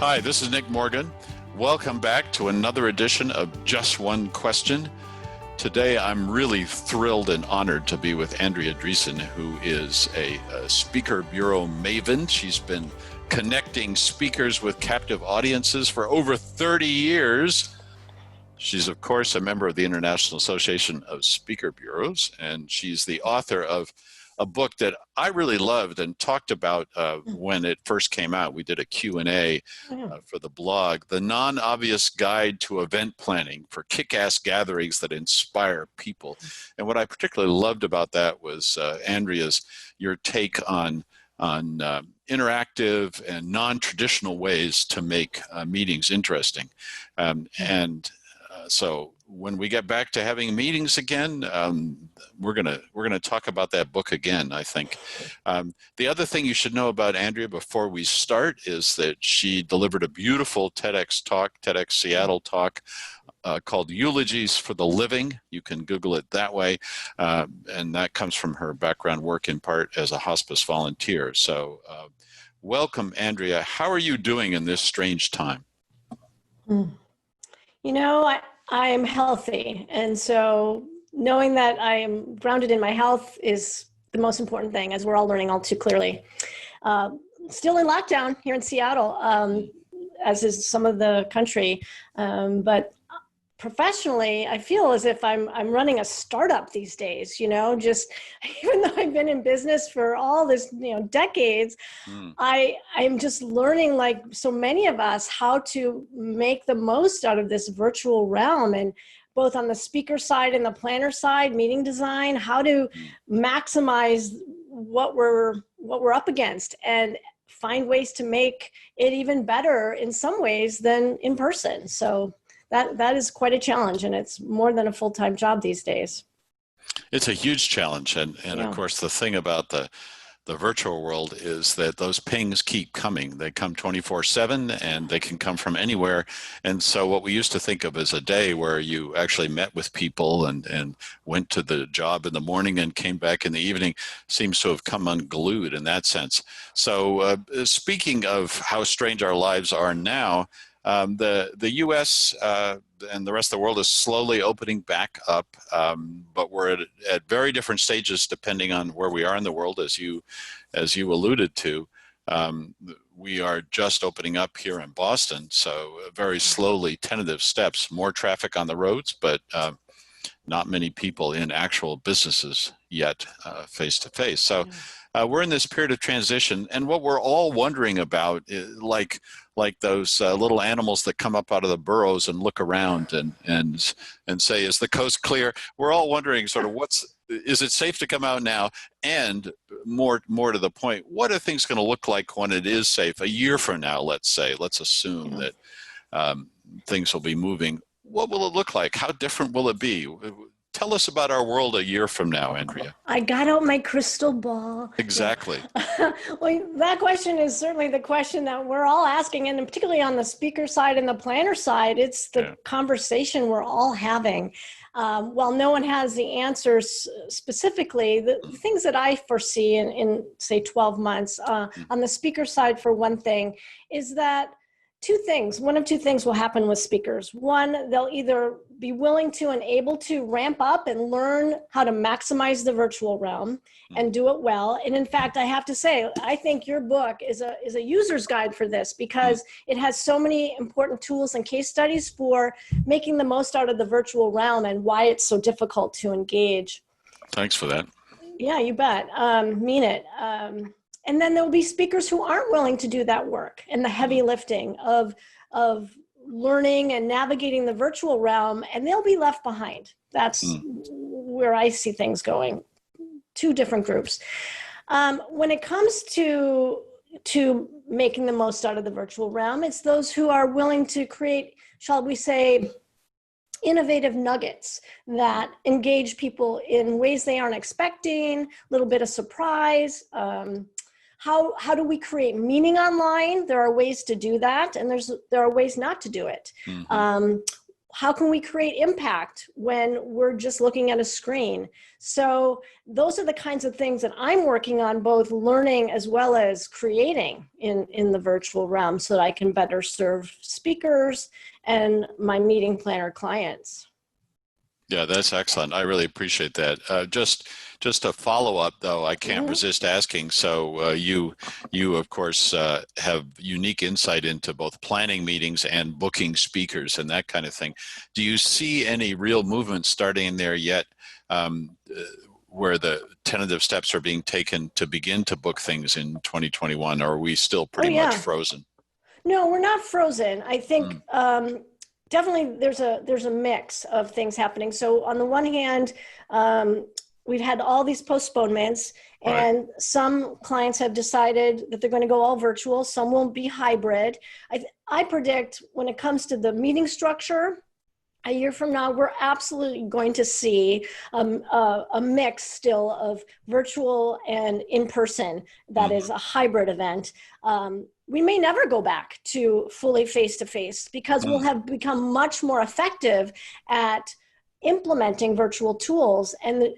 Hi, this is Nick Morgan. Welcome back to another edition of Just One Question. Today, I'm really thrilled and honored to be with Andrea Driessen, who is a speaker bureau maven. She's been connecting speakers with captive audiences for over 30 years. She's, of course, a member of the International Association of Speaker Bureaus, and she's the author of a book that I really loved and talked about when it first came out. We did a Q&A for the blog, The Non-Obvious Guide to Event Planning for Kick-Ass Gatherings That Inspire People. And what I particularly loved about that was, your take on interactive and non-traditional ways to make meetings interesting. So when we get back to having meetings again, we're gonna talk about that book again, I think. The other thing you should know about Andrea before we start is that she delivered a beautiful TEDx Seattle talk called Eulogies for the Living. You can Google it that way. And that comes from her background work in part as a hospice volunteer. So welcome, Andrea. How are you doing in this strange time? You know, I'm healthy. And so knowing that I am grounded in my health is the most important thing, as we're all learning all too clearly. Still in lockdown here in Seattle, as is some of the country. But professionally, I feel as if I'm running a startup these days, just even though I've been in business for all this, decades, I'm just learning, like so many of us, how to make the most out of this virtual realm, and both on the speaker side and the planner side, meeting design, how to maximize what we're up against and find ways to make it even better in some ways than in person. So that is quite a challenge, and it's more than a full-time job these days. It's a huge challenge, and of course the thing about the virtual world is that those pings keep coming. They come 24/7, and they can come from anywhere. And so what we used to think of as a day where you actually met with people and went to the job in the morning and came back in the evening seems to have come unglued in that sense. So speaking of how strange our lives are now, the U.S. And the rest of the world is slowly opening back up, but we're at very different stages depending on where we are in the world, as you alluded to. We are just opening up here in Boston, so very slowly, tentative steps, more traffic on the roads, but not many people in actual businesses yet face to face. So we're in this period of transition, and what we're all wondering about is like those little animals that come up out of the burrows and look around and say, is the coast clear? We're all wondering sort of is it safe to come out now? And more to the point, what are things going to look like when it is safe a year from now, let's say? Let's assume that things will be moving. What will it look like? How different will it be? Tell us about our world a year from now, Andrea. I got out my crystal ball. Exactly. Well, that question is certainly the question that we're all asking, and particularly on the speaker side and the planner side, it's the conversation we're all having. While no one has the answers specifically, the things that I foresee in say 12 months on the speaker side, for one thing, is that one of two things will happen with speakers. One, they'll either be willing to and able to ramp up and learn how to maximize the virtual realm and do it well. And in fact, I have to say, I think your book is a user's guide for this, because it has so many important tools and case studies for making the most out of the virtual realm and why it's so difficult to engage. Thanks for that. Yeah, you bet. Mean it. And then there'll be speakers who aren't willing to do that work and the heavy lifting of learning and navigating the virtual realm, and they'll be left behind. That's where I see things going. Two different groups. When it comes to making the most out of the virtual realm, it's those who are willing to create, shall we say, innovative nuggets that engage people in ways they aren't expecting, a little bit of surprise. How do we create meaning online? There are ways to do that, and there are ways not to do it. how can we create impact when we're just looking at a screen? So those are the kinds of things that I'm working on, both learning as well as creating in the virtual realm, so that I can better serve speakers and my meeting planner clients. Yeah, that's excellent. I really appreciate that. Just a follow up, though, I can't resist asking. So you of course have unique insight into both planning meetings and booking speakers and that kind of thing. Do you see any real movement starting in there yet, where the tentative steps are being taken to begin to book things in 2021? Or are we still pretty much frozen? No, we're not frozen. I think definitely there's a mix of things happening. So on the one hand, we've had all these postponements, and some clients have decided that they're going to go all virtual. Some will be hybrid. I predict when it comes to the meeting structure, a year from now, we're absolutely going to see a mix still of virtual and in-person. That is a hybrid event. We may never go back to fully face-to-face, because we'll have become much more effective at implementing virtual tools, and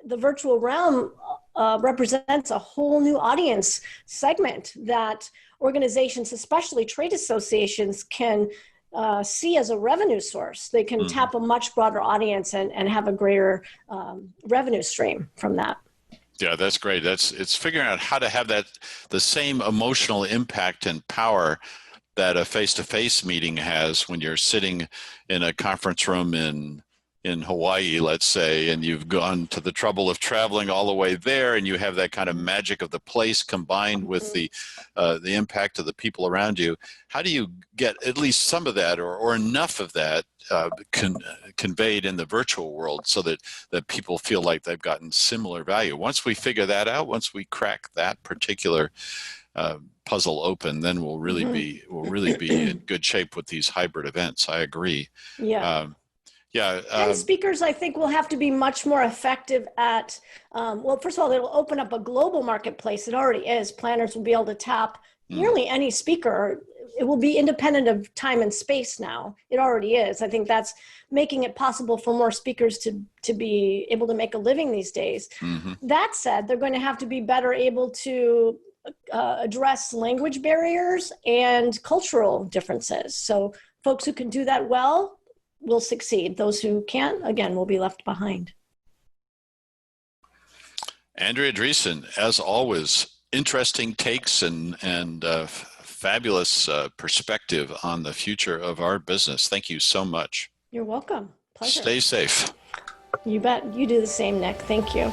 the virtual realm represents a whole new audience segment that organizations, especially trade associations, can see as a revenue source. They can tap a much broader audience and have a greater revenue stream from that. Yeah, that's great. It's figuring out how to have the same emotional impact and power that a face-to-face meeting has when you're sitting in a conference room in Hawaii, let's say, and you've gone to the trouble of traveling all the way there, and you have that kind of magic of the place combined with the impact of the people around you. How do you get at least some of that or enough of that conveyed in the virtual world, so that people feel like they've gotten similar value? Once we figure that out, once we crack that particular puzzle open, then we'll really be in good shape with these hybrid events. I agree. Yeah. And speakers, I think, will have to be much more effective at, well, first of all, it'll open up a global marketplace. It already is. Planners will be able to tap nearly any speaker. It will be independent of time and space now. It already is. I think that's making it possible for more speakers to be able to make a living these days. That said, they're going to have to be better able to address language barriers and cultural differences. So folks who can do that well will succeed. Those who can't, again, will be left behind. Andrea Driessen, as always, interesting takes and fabulous perspective on the future of our business. Thank you so much. You're welcome. Pleasure. Stay safe. You bet. You do the same, Nick. Thank you.